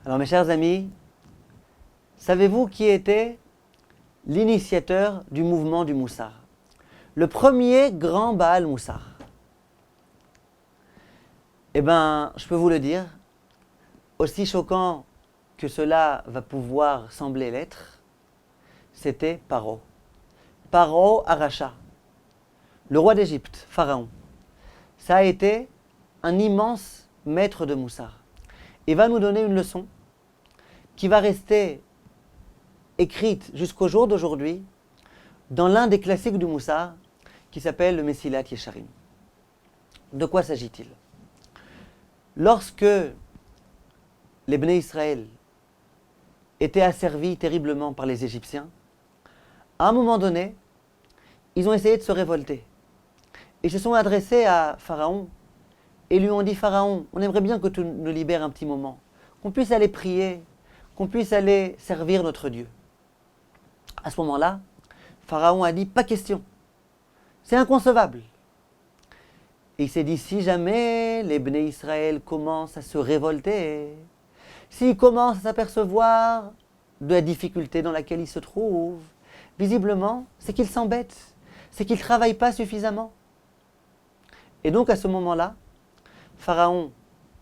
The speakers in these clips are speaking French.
Alors mes chers amis, savez-vous qui était l'initiateur du mouvement du Moussar? Le premier grand Baal Moussar. Eh bien, je peux vous le dire, aussi choquant que cela va pouvoir sembler l'être, c'était Paro. Paro Aracha, le roi d'Égypte, Pharaon. Ça a été un immense maître de Moussar. Il va nous donner une leçon qui va rester écrite jusqu'au jour d'aujourd'hui dans l'un des classiques du Moussar qui s'appelle le Mesilat Yesharim. De quoi s'agit-il? Lorsque les Bnei Israël étaient asservis terriblement par les Égyptiens, à un moment donné, ils ont essayé de se révolter. Ils se sont adressés à Pharaon et lui ont dit: Pharaon, on aimerait bien que tu nous libères un petit moment, qu'on puisse aller prier, qu'on puisse aller servir notre Dieu. À ce moment-là, Pharaon a dit: pas question, c'est inconcevable. Et il s'est dit: si jamais les Bnei Israël commencent à se révolter, s'ils commencent à s'apercevoir de la difficulté dans laquelle ils se trouvent, visiblement, c'est qu'ils s'embêtent, c'est qu'ils ne travaillent pas suffisamment. Et donc à ce moment-là, Pharaon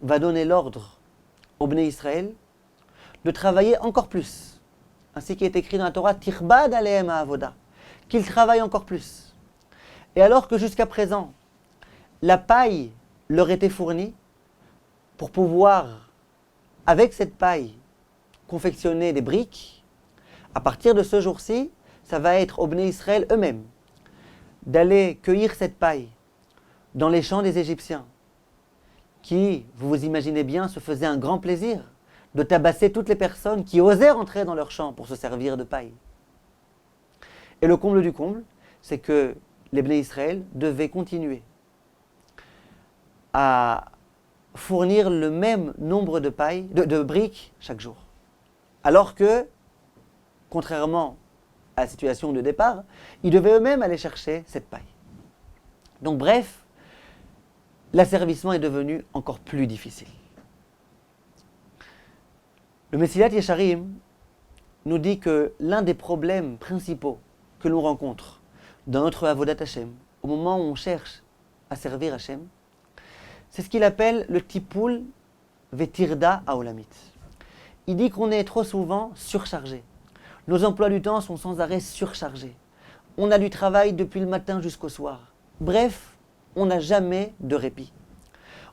va donner l'ordre aux Bnei Israël de travailler encore plus. Ainsi qu'il est écrit dans la Torah, Tirbad alehem ha'avoda, qu'ils travaillent encore plus. Et alors que jusqu'à présent, la paille leur était fournie pour pouvoir, avec cette paille, confectionner des briques, à partir de ce jour-ci, ça va être aux Bnei Israël eux-mêmes d'aller cueillir cette paille dans les champs des Égyptiens, qui, vous vous imaginez bien, se faisaient un grand plaisir de tabasser toutes les personnes qui osaient rentrer dans leurs champs pour se servir de paille. Et le comble du comble, c'est que les Bnei Israël devaient continuer à fournir le même nombre de paille, de briques chaque jour. Alors que, contrairement à la situation de départ, ils devaient eux-mêmes aller chercher cette paille. Donc bref, l'asservissement est devenu encore plus difficile. Le Mesilat Yesharim nous dit que l'un des problèmes principaux que l'on rencontre dans notre Avodat Hashem, au moment où on cherche à servir Hashem, c'est ce qu'il appelle le Tipul Vetirda Haolamit. Il dit qu'on est trop souvent surchargé. Nos emplois du temps sont sans arrêt surchargés. On a du travail depuis le matin jusqu'au soir. Bref, on n'a jamais de répit.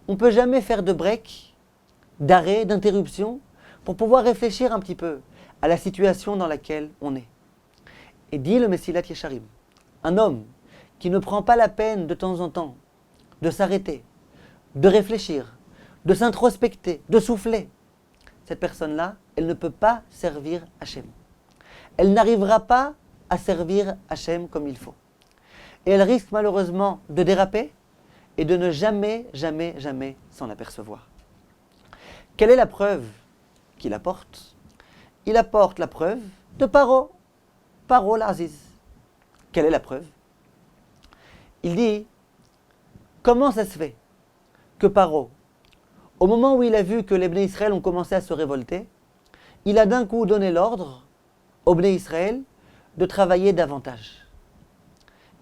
On ne peut jamais faire de break, d'arrêt, d'interruption, pour pouvoir réfléchir un petit peu à la situation dans laquelle on est. Et dit le Mesilat Yesharim, un homme qui ne prend pas la peine de temps en temps de s'arrêter, de réfléchir, de s'introspecter, de souffler, cette personne-là, elle ne peut pas servir Hachem. Elle n'arrivera pas à servir Hachem comme il faut. Et elle risque malheureusement de déraper et de ne jamais s'en apercevoir. Quelle est la preuve qu'il apporte? Il apporte la preuve de Paro l'Aziz. Quelle est la preuve? Il dit: comment ça se fait que Paro, au moment où il a vu que les Bnei Israël ont commencé à se révolter, il a d'un coup donné l'ordre aux Bnei Israël de travailler davantage?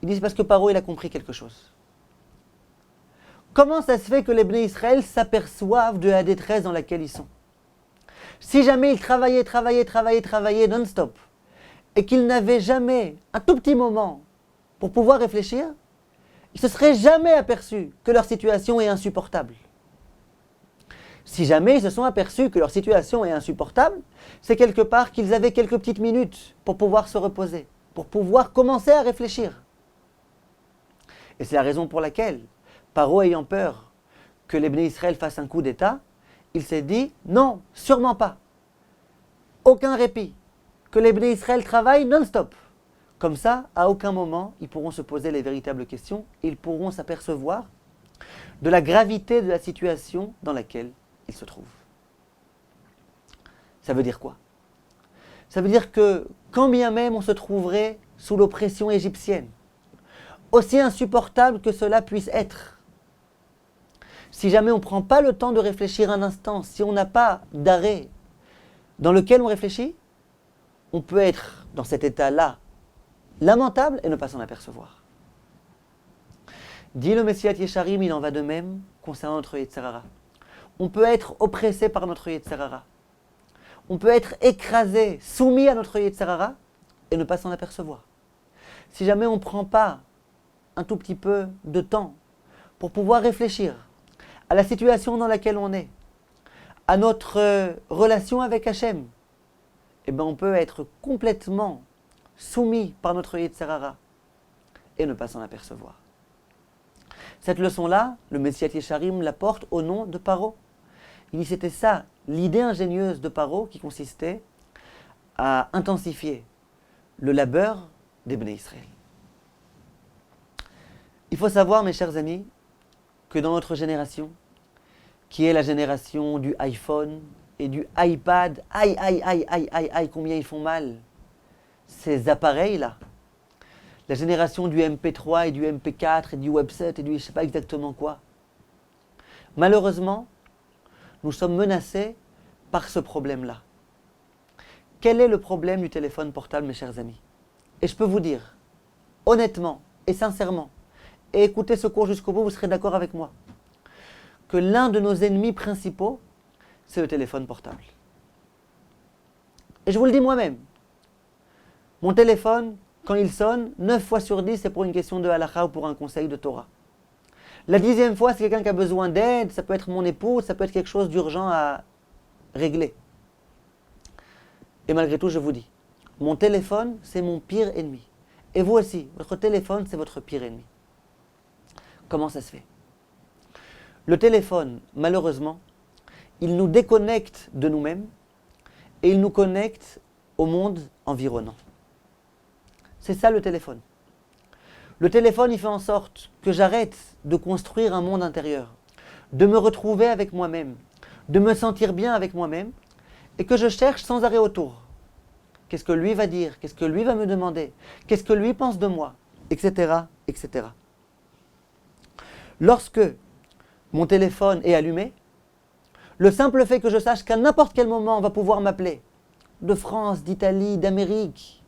Il dit: c'est parce que Paro il a compris quelque chose. Comment ça se fait que les Bnei Israël s'aperçoivent de la détresse dans laquelle ils sont? Si jamais ils travaillaient non-stop, et qu'ils n'avaient jamais un tout petit moment pour pouvoir réfléchir, ils ne se seraient jamais aperçus que leur situation est insupportable. Si jamais ils se sont aperçus que leur situation est insupportable, c'est quelque part qu'ils avaient quelques petites minutes pour pouvoir se reposer, pour pouvoir commencer à réfléchir. Et c'est la raison pour laquelle, Paro ayant peur que les Bnei Israël fassent un coup d'État, il s'est dit: non, sûrement pas. Aucun répit. Que les Bnei Israël travaillent non-stop. Comme ça, à aucun moment, ils pourront se poser les véritables questions et ils pourront s'apercevoir de la gravité de la situation dans laquelle ils se trouvent. Ça veut dire quoi? Ça veut dire que quand bien même on se trouverait sous l'oppression égyptienne, aussi insupportable que cela puisse être, si jamais on ne prend pas le temps de réfléchir un instant, si on n'a pas d'arrêt, dans lequel on réfléchit, on peut être dans cet état-là lamentable et ne pas s'en apercevoir. Dit le Messilat Yesharim, il en va de même concernant notre Yetzer Hara. On peut être oppressé par notre Yetzer Hara. On peut être écrasé, soumis à notre Yetzer Hara et ne pas s'en apercevoir. Si jamais on ne prend pas un tout petit peu de temps pour pouvoir réfléchir à la situation dans laquelle on est, à notre relation avec Hachem, eh bien on peut être complètement soumis par notre Yetzer Hara et ne pas s'en apercevoir. Cette leçon-là, le Messilat Yesharim la porte au nom de Paro. Il dit c'était ça, l'idée ingénieuse de Paro qui consistait à intensifier le labeur des Bnei Israël. Il faut savoir, mes chers amis, que dans notre génération, qui est la génération du iPhone et du iPad, aïe, combien ils font mal, ces appareils-là, la génération du MP3 et du MP4 et du Web7 et du je ne sais pas exactement quoi. Malheureusement, nous sommes menacés par ce problème-là. Quel est le problème du téléphone portable, mes chers amis? Et je peux vous dire, honnêtement et sincèrement, et écoutez ce cours jusqu'au bout, vous serez d'accord avec moi, que l'un de nos ennemis principaux, c'est le téléphone portable. Et je vous le dis moi-même, mon téléphone, quand il sonne, 9 fois sur 10, c'est pour une question de halakha ou pour un conseil de Torah. La 10e fois, c'est quelqu'un qui a besoin d'aide, ça peut être mon épouse, ça peut être quelque chose d'urgent à régler. Et malgré tout, je vous dis, mon téléphone, c'est mon pire ennemi. Et vous aussi, votre téléphone, c'est votre pire ennemi. Comment ça se fait? Le téléphone, malheureusement, il nous déconnecte de nous-mêmes et il nous connecte au monde environnant. C'est ça le téléphone. Le téléphone, il fait en sorte que j'arrête de construire un monde intérieur, de me retrouver avec moi-même, de me sentir bien avec moi-même, et que je cherche sans arrêt autour. Qu'est-ce que lui va dire? Qu'est-ce que lui va me demander? Qu'est-ce que lui pense de moi? Etc., etc. Lorsque mon téléphone est allumé, le simple fait que je sache qu'à n'importe quel moment on va pouvoir m'appeler, de France, d'Italie, d'Amérique,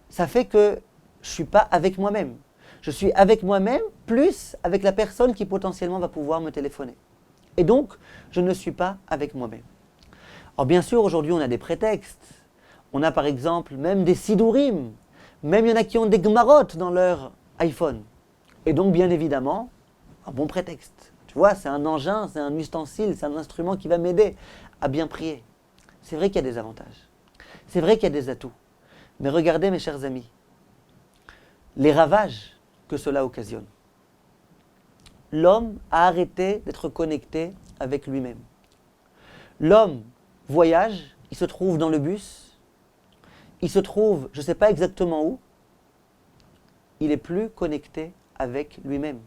ça fait que je ne suis pas avec moi-même. Je suis avec moi-même plus avec la personne qui potentiellement va pouvoir me téléphoner. Et donc, je ne suis pas avec moi-même. Alors bien sûr, aujourd'hui, on a des prétextes. On a par exemple même des sidourim. Même il y en a qui ont des gmarot dans leur iPhone. Et donc, bien évidemment, un bon prétexte. Tu vois, c'est un engin, c'est un ustensile, c'est un instrument qui va m'aider à bien prier. C'est vrai qu'il y a des avantages. C'est vrai qu'il y a des atouts. Mais regardez, mes chers amis, les ravages que cela occasionne. L'homme a arrêté d'être connecté avec lui-même. L'homme voyage, il se trouve dans le bus, il se trouve, je ne sais pas exactement où, il n'est plus connecté avec lui-même.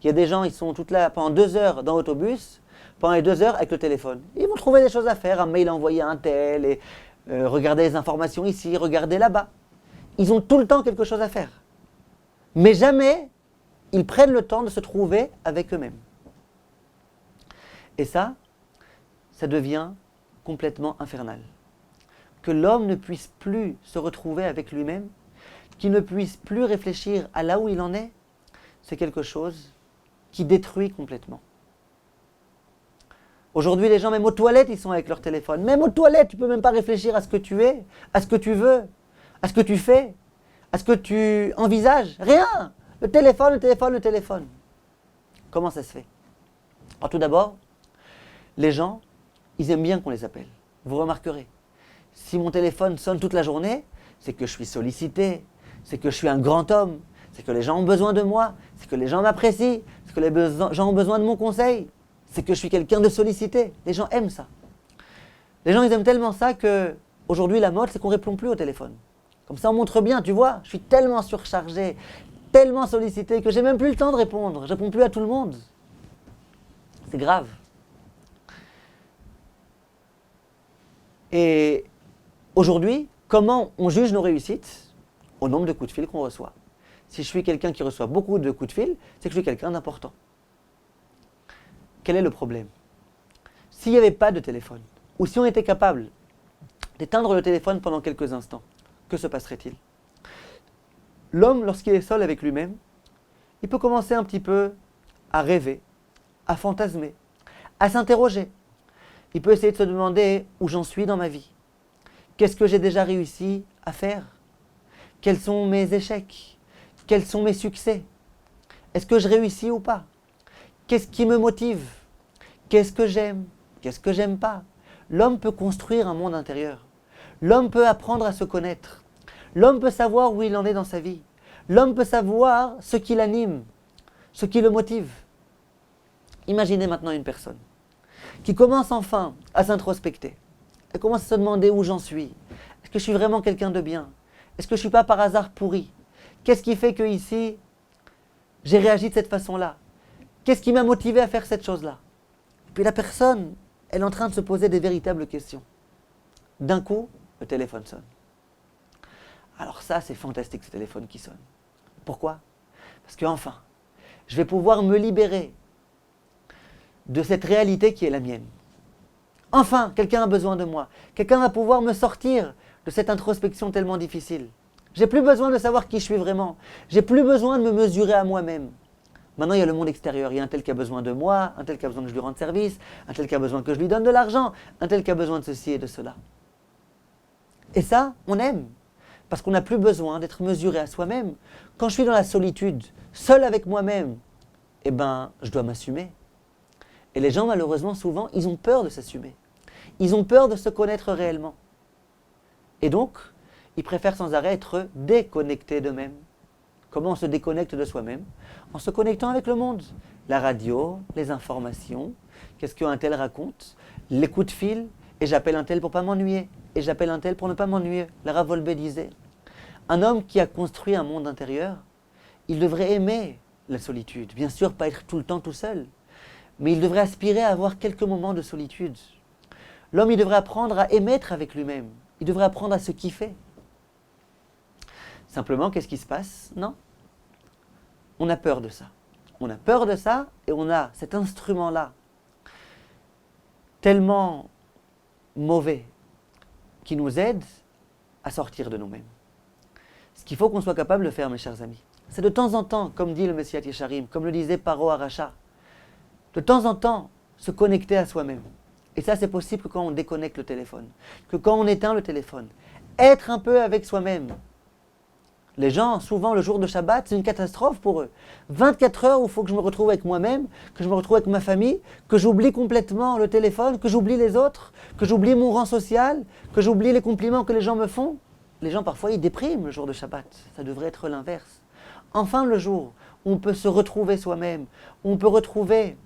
Il y a des gens, ils sont toutes là pendant 2 heures dans l'autobus, pendant les 2 heures avec le téléphone. Ils vont trouver des choses à faire, un mail envoyé à un tel, et regarder les informations ici, regarder là-bas. Ils ont tout le temps quelque chose à faire. Mais jamais ils prennent le temps de se trouver avec eux-mêmes. Et ça devient complètement infernal. Que l'homme ne puisse plus se retrouver avec lui-même, qu'il ne puisse plus réfléchir à là où il en est, c'est quelque chose qui détruit complètement. Aujourd'hui, les gens, même aux toilettes, ils sont avec leur téléphone. Même aux toilettes, tu ne peux même pas réfléchir à ce que tu es, à ce que tu veux, à ce que tu fais, à ce que tu envisages. Rien. Le téléphone. Comment ça se fait? Alors tout d'abord, les gens, ils aiment bien qu'on les appelle. Vous remarquerez. Si mon téléphone sonne toute la journée, c'est que je suis sollicité, c'est que je suis un grand homme, c'est que les gens ont besoin de moi, c'est que les gens m'apprécient, c'est que les gens ont besoin de mon conseil, c'est que je suis quelqu'un de sollicité. Les gens aiment ça. Les gens, ils aiment tellement ça que aujourd'hui la mode, c'est qu'on ne répond plus au téléphone. Comme ça, on montre bien, tu vois, je suis tellement surchargé, tellement sollicité que j'ai même plus le temps de répondre. Je ne réponds plus à tout le monde. C'est grave. Et aujourd'hui, comment on juge nos réussites? Au nombre de coups de fil qu'on reçoit. Si je suis quelqu'un qui reçoit beaucoup de coups de fil, c'est que je suis quelqu'un d'important. Quel est le problème? S'il n'y avait pas de téléphone, ou si on était capable d'éteindre le téléphone pendant quelques instants. Que se passerait-il? L'homme, lorsqu'il est seul avec lui-même, il peut commencer un petit peu à rêver, à fantasmer, à s'interroger. Il peut essayer de se demander où j'en suis dans ma vie. Qu'est-ce que j'ai déjà réussi à faire? Quels sont mes échecs? Quels sont mes succès? Est-ce que je réussis ou pas? Qu'est-ce qui me motive? Qu'est-ce que j'aime? Qu'est-ce que j'aime pas? L'homme peut construire un monde intérieur. L'homme peut apprendre à se connaître. L'homme peut savoir où il en est dans sa vie. L'homme peut savoir ce qui l'anime, ce qui le motive. Imaginez maintenant une personne qui commence enfin à s'introspecter. Elle commence à se demander où j'en suis. Est-ce que je suis vraiment quelqu'un de bien? Est-ce que je ne suis pas par hasard pourri? Qu'est-ce qui fait que ici, j'ai réagi de cette façon-là? Qu'est-ce qui m'a motivé à faire cette chose-là? Puis la personne, elle est en train de se poser des véritables questions. D'un coup, le téléphone sonne. Alors ça, c'est fantastique, ce téléphone qui sonne. Pourquoi? Parce qu'enfin, je vais pouvoir me libérer de cette réalité qui est la mienne. Enfin, quelqu'un a besoin de moi. Quelqu'un va pouvoir me sortir de cette introspection tellement difficile. J'ai plus besoin de savoir qui je suis vraiment. J'ai plus besoin de me mesurer à moi-même. Maintenant, il y a le monde extérieur. Il y a un tel qui a besoin de moi, un tel qui a besoin que je lui rende service, un tel qui a besoin que je lui donne de l'argent, un tel qui a besoin de ceci et de cela. Et ça, on aime. Parce qu'on n'a plus besoin d'être mesuré à soi-même. Quand je suis dans la solitude, seul avec moi-même, eh ben, je dois m'assumer. Et les gens, malheureusement, souvent, ils ont peur de s'assumer. Ils ont peur de se connaître réellement. Et donc, ils préfèrent sans arrêt être déconnectés d'eux-mêmes. Comment on se déconnecte de soi-même? En se connectant avec le monde. La radio, les informations, qu'est-ce qu'un tel raconte, les coups de fil, et j'appelle un tel pour ne pas m'ennuyer, et j'appelle un tel pour ne pas m'ennuyer. La Ravolbe disait, un homme qui a construit un monde intérieur, il devrait aimer la solitude. Bien sûr, pas être tout le temps tout seul, mais il devrait aspirer à avoir quelques moments de solitude. L'homme, il devrait apprendre à aimer être avec lui-même. Il devrait apprendre à se kiffer. Simplement, qu'est-ce qui se passe? Non. On a peur de ça. On a peur de ça et on a cet instrument-là tellement mauvais qui nous aide à sortir de nous-mêmes. Ce qu'il faut qu'on soit capable de faire, mes chers amis, c'est de temps en temps, comme dit le Messias Yesharim, comme le disait Paro Aracha, de temps en temps se connecter à soi-même. Et ça, c'est possible que quand on déconnecte le téléphone, que quand on éteint le téléphone. Être un peu avec soi-même. Les gens, souvent, le jour de Shabbat, c'est une catastrophe pour eux. 24 heures où il faut que je me retrouve avec moi-même, que je me retrouve avec ma famille, que j'oublie complètement le téléphone, que j'oublie les autres, que j'oublie mon rang social, que j'oublie les compliments que les gens me font. Les gens, parfois, ils dépriment le jour de Shabbat. Ça devrait être l'inverse. Enfin, le jour où on peut se retrouver soi-même, où on peut retrouver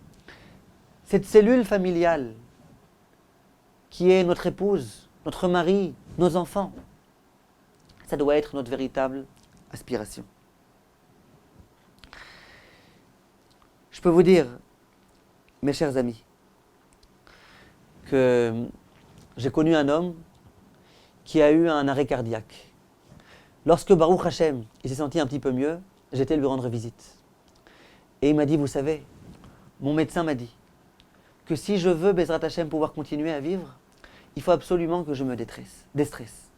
cette cellule familiale qui est notre épouse, notre mari, nos enfants. Ça doit être notre véritable aspiration. Je peux vous dire, mes chers amis, que j'ai connu un homme qui a eu un arrêt cardiaque. Lorsque Baruch Hashem, il s'est senti un petit peu mieux, j'étais lui rendre visite. Et il m'a dit, vous savez, mon médecin m'a dit que si je veux, Bezrat Hashem, pouvoir continuer à vivre, il faut absolument que je me déstresse.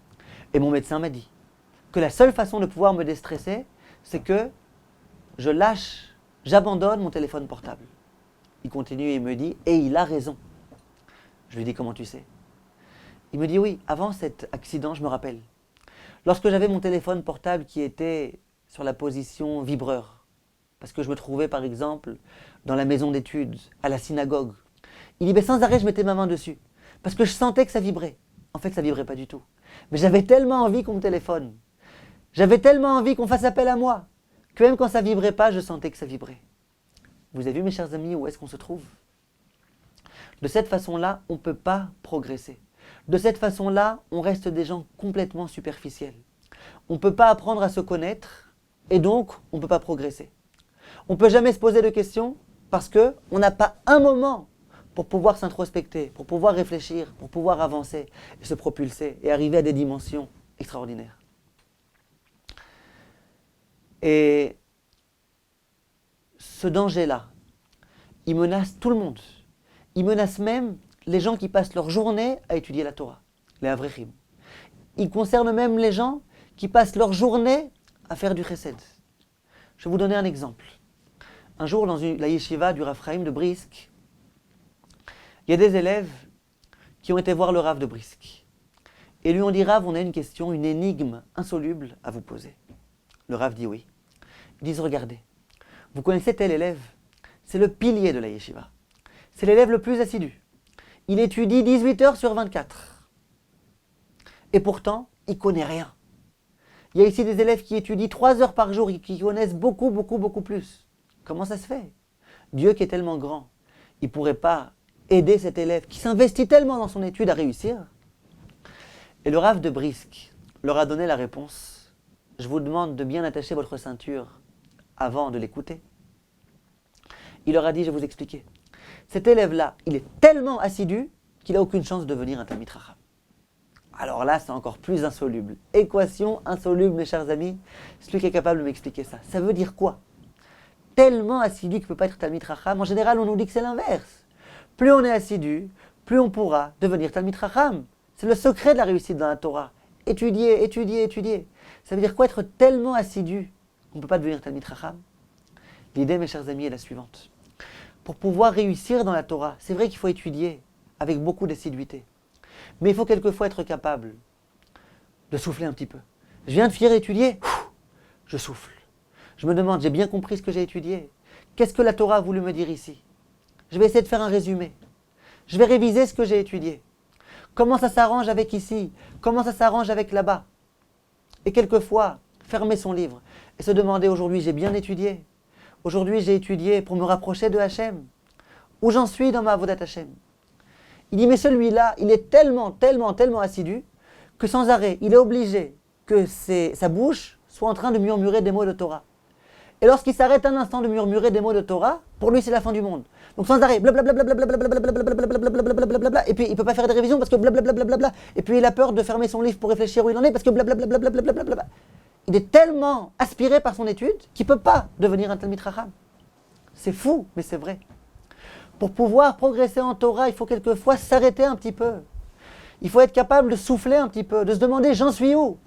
Et mon médecin m'a dit que la seule façon de pouvoir me déstresser, c'est que je lâche, j'abandonne mon téléphone portable. Il continue et il me dit, et il a raison. Je lui dis, comment tu sais? Il me dit, oui, avant cet accident, je me rappelle. Lorsque j'avais mon téléphone portable qui était sur la position vibreur, parce que je me trouvais par exemple dans la maison d'études, à la synagogue, il dit, mais sans arrêt, je mettais ma main dessus, parce que je sentais que ça vibrait. En fait, ça vibrait pas du tout. Mais j'avais tellement envie qu'on me téléphone. J'avais tellement envie qu'on fasse appel à moi, que même quand ça vibrait pas, je sentais que ça vibrait. Vous avez vu, mes chers amis, où est-ce qu'on se trouve? De cette façon-là, on ne peut pas progresser. De cette façon-là, on reste des gens complètement superficiels. On ne peut pas apprendre à se connaître, et donc, on ne peut pas progresser. On ne peut jamais se poser de questions, parce qu'on n'a pas un moment pour pouvoir s'introspecter, pour pouvoir réfléchir, pour pouvoir avancer, et se propulser, et arriver à des dimensions extraordinaires. Et ce danger-là, il menace tout le monde. Il menace même les gens qui passent leur journée à étudier la Torah, les Avrechim. il concerne même les gens qui passent leur journée à faire du chesed. Je vais vous donner un exemple. Un jour, dans la yeshiva du Rav Chaim de Brisk, il y a des élèves qui ont été voir le Rav de Brisk. Et lui ont dit, Rav, on a une question, une énigme insoluble à vous poser. Le Rav dit oui. Ils disent, regardez, vous connaissez tel élève, c'est le pilier de la yeshiva. C'est l'élève le plus assidu. Il étudie 18 heures sur 24. Et pourtant, il ne connaît rien. Il y a ici des élèves qui étudient 3 heures par jour et qui connaissent beaucoup, beaucoup, beaucoup plus. Comment ça se fait? Dieu qui est tellement grand, il ne pourrait pas aider cet élève qui s'investit tellement dans son étude à réussir? Et le Rav de Brisk leur a donné la réponse. Je vous demande de bien attacher votre ceinture avant de l'écouter. Il leur a dit, je vais vous expliquer. Cet élève-là, il est tellement assidu qu'il n'a aucune chance de devenir un Talmid Chacham. Alors là, c'est encore plus insoluble. Équation insoluble, mes chers amis. Celui qui est capable de m'expliquer ça. Ça veut dire quoi? Tellement assidu qu'il ne peut pas être Talmid Chacham. En général, on nous dit que c'est l'inverse. Plus on est assidu, plus on pourra devenir Talmid Chacham. C'est le secret de la réussite dans la Torah. Étudier, étudier, étudier. Ça veut dire quoi être tellement assidu qu'on ne peut pas devenir Talmid Chacham? L'idée, mes chers amis, est la suivante. Pour pouvoir réussir dans la Torah, c'est vrai qu'il faut étudier avec beaucoup d'assiduité. Mais il faut quelquefois être capable de souffler un petit peu. Je viens de finir d'étudier, je souffle. Je me demande, j'ai bien compris ce que j'ai étudié. Qu'est-ce que la Torah a voulu me dire ici? Je vais essayer de faire un résumé. Je vais réviser ce que j'ai étudié. Comment ça s'arrange avec ici? Comment ça s'arrange avec là-bas? Et quelquefois, fermer son livre et se demander, aujourd'hui j'ai bien étudié. Aujourd'hui j'ai étudié pour me rapprocher de Hachem. Où j'en suis dans ma avodat Hachem? Il dit, mais celui-là, il est tellement, tellement, tellement assidu que sans arrêt, il est obligé que sa bouche soit en train de murmurer des mots de Torah. Et lorsqu'il s'arrête un instant de murmurer des mots de Torah, pour lui c'est la fin du monde. Donc sans arrêt, blablabla, et puis il ne peut pas faire des révisions parce que blablabla, et puis il a peur de fermer son livre pour réfléchir où il en est parce que blablabla. Il est tellement aspiré par son étude qu'il ne peut pas devenir un Talmid Chacham. C'est fou, mais c'est vrai. Pour pouvoir progresser en Torah, il faut quelquefois s'arrêter un petit peu. Il faut être capable de souffler un petit peu, de se demander j'en suis où?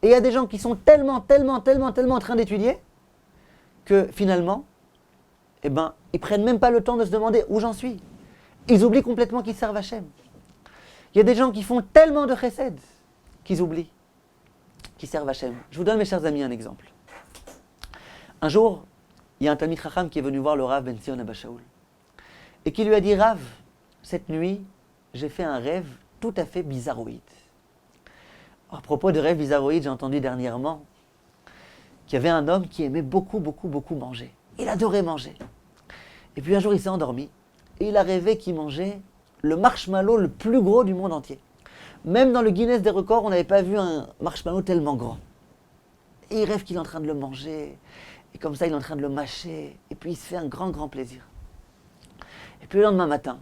Et il y a des gens qui sont tellement en train d'étudier que finalement, ils prennent même pas le temps de se demander où j'en suis. Ils oublient complètement qu'ils servent Hachem. Il y a des gens qui font tellement de chesed qu'ils oublient qu'ils servent Hachem. Je vous donne, mes chers amis, un exemple. Un jour, il y a un Talmid Chacham qui est venu voir le Rav Ben Zion Abba Shaul et qui lui a dit, Rav, cette nuit, j'ai fait un rêve tout à fait bizarroïde. À propos de rêves bizarroïdes, j'ai entendu dernièrement qu'il y avait un homme qui aimait beaucoup manger. Il adorait manger. Et puis un jour, il s'est endormi et il a rêvé qu'il mangeait le marshmallow le plus gros du monde entier. Même dans le Guinness des records, on n'avait pas vu un marshmallow tellement grand. Et il rêve qu'il est en train de le manger. Et comme ça, il est en train de le mâcher. Et puis il se fait un grand plaisir. Et puis le lendemain matin,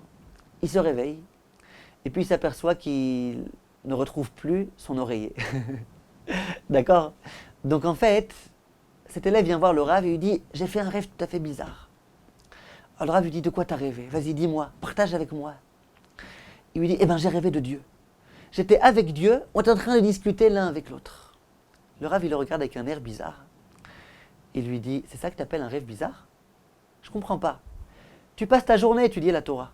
il se réveille. Et puis il s'aperçoit qu'il ne retrouve plus son oreiller. D'accord? Donc en fait, cet élève vient voir le Rav et lui dit « J'ai fait un rêve tout à fait bizarre. » Alors le Rav lui dit « De quoi t'as rêvé? Vas-y, dis-moi, partage avec moi. » Il lui dit « Eh bien, j'ai rêvé de Dieu. J'étais avec Dieu, on était en train de discuter l'un avec l'autre. » Le Rav, il le regarde avec un air bizarre. Il lui dit « C'est ça que tu appelles un rêve bizarre? Je ne comprends pas. Tu passes ta journée à étudier la Torah.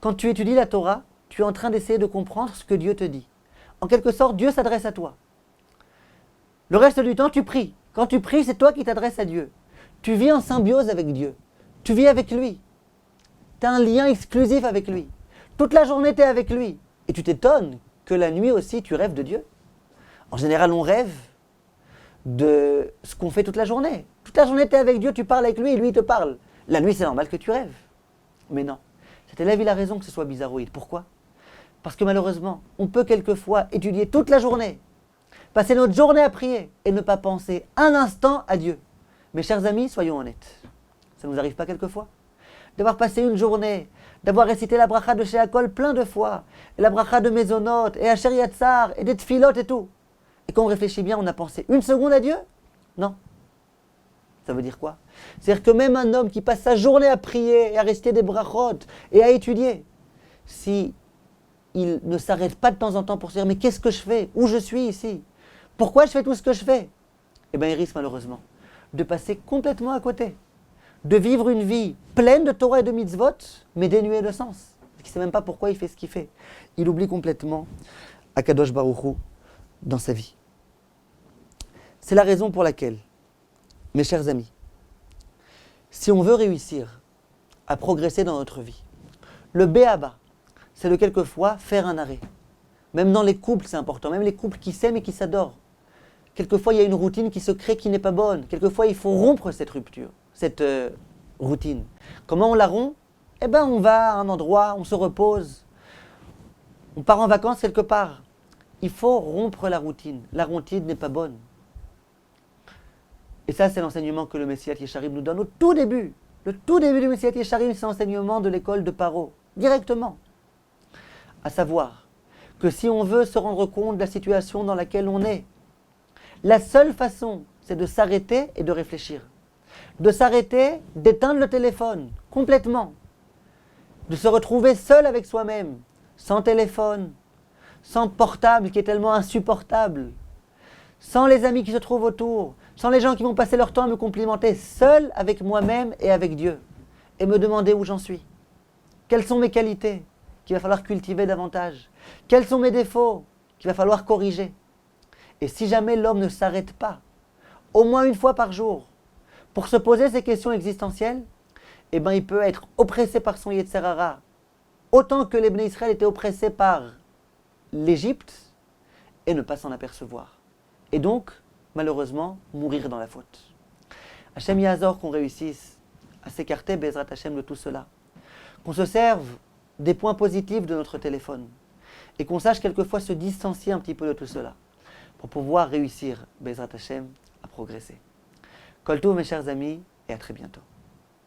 Quand tu étudies la Torah, tu es en train d'essayer de comprendre ce que Dieu te dit. En quelque sorte, Dieu s'adresse à toi. Le reste du temps, tu pries. Quand tu pries, c'est toi qui t'adresses à Dieu. Tu vis en symbiose avec Dieu. Tu vis avec lui. Tu as un lien exclusif avec lui. Toute la journée, tu es avec lui. Et tu t'étonnes que la nuit aussi, tu rêves de Dieu. En général, on rêve de ce qu'on fait toute la journée. Toute la journée, tu es avec Dieu, tu parles avec lui et lui, il te parle. La nuit, c'est normal que tu rêves. Mais non. Cet élève, il a raison que ce soit bizarroïde. Pourquoi? Parce que malheureusement, on peut quelquefois étudier toute la journée, passer notre journée à prier et ne pas penser un instant à Dieu. Mes chers amis, soyons honnêtes. Ça ne nous arrive pas quelquefois? D'avoir passé une journée, d'avoir récité la bracha de Sheakol plein de fois, et la bracha de Mezonot, et Asher Yatzar, et des Tfilot et tout. Et quand on réfléchit bien, on a pensé une seconde à Dieu? Non. Ça veut dire quoi? C'est-à-dire que même un homme qui passe sa journée à prier, et à réciter des brachot, et à étudier, si il ne s'arrête pas de temps en temps pour se dire « Mais qu'est-ce que je fais? Où je suis ici? Pourquoi je fais tout ce que je fais ?» Eh bien, il risque malheureusement de passer complètement à côté, de vivre une vie pleine de Torah et de mitzvot, mais dénuée de sens. Parce qu'il ne sait même pas pourquoi il fait ce qu'il fait. Il oublie complètement Akadosh Baruch Hu dans sa vie. C'est la raison pour laquelle, mes chers amis, si on veut réussir à progresser dans notre vie, le béaba, c'est de quelquefois faire un arrêt. Même dans les couples, c'est important. Même les couples qui s'aiment et qui s'adorent. Quelquefois, il y a une routine qui se crée qui n'est pas bonne. Quelquefois, il faut rompre cette rupture, cette routine. Comment on la rompt? Eh bien, on va à un endroit, on se repose, on part en vacances quelque part. Il faut rompre la routine. La routine n'est pas bonne. Et ça, c'est l'enseignement que le Messilat Yesharim nous donne au tout début. Le tout début du Messilat Yesharim, c'est l'enseignement de l'école de Paro, directement. À savoir que si on veut se rendre compte de la situation dans laquelle on est, la seule façon, c'est de s'arrêter et de réfléchir. De s'arrêter, d'éteindre le téléphone complètement. De se retrouver seul avec soi-même, sans téléphone, sans portable qui est tellement insupportable, sans les amis qui se trouvent autour, sans les gens qui vont passer leur temps à me complimenter, seul avec moi-même et avec Dieu, et me demander où j'en suis. Quelles sont mes qualités qu'il va falloir cultiver davantage? Quels sont mes défauts qu'il va falloir corriger? Et si jamais l'homme ne s'arrête pas, au moins une fois par jour, pour se poser ces questions existentielles, eh bien il peut être oppressé par son Yetzer Hara, autant que les Bnei Israël étaient oppressés par l'Égypte, et ne pas s'en apercevoir. Et donc, malheureusement, mourir dans la faute. Hachem Yahazor, qu'on réussisse à s'écarter, Bezrat Hachem, de tout cela. Qu'on se serve des points positifs de notre téléphone, et qu'on sache quelquefois se distancier un petit peu de tout cela, pour pouvoir réussir, Bezrat Hachem, à progresser. Kol Tov, mes chers amis, et à très bientôt.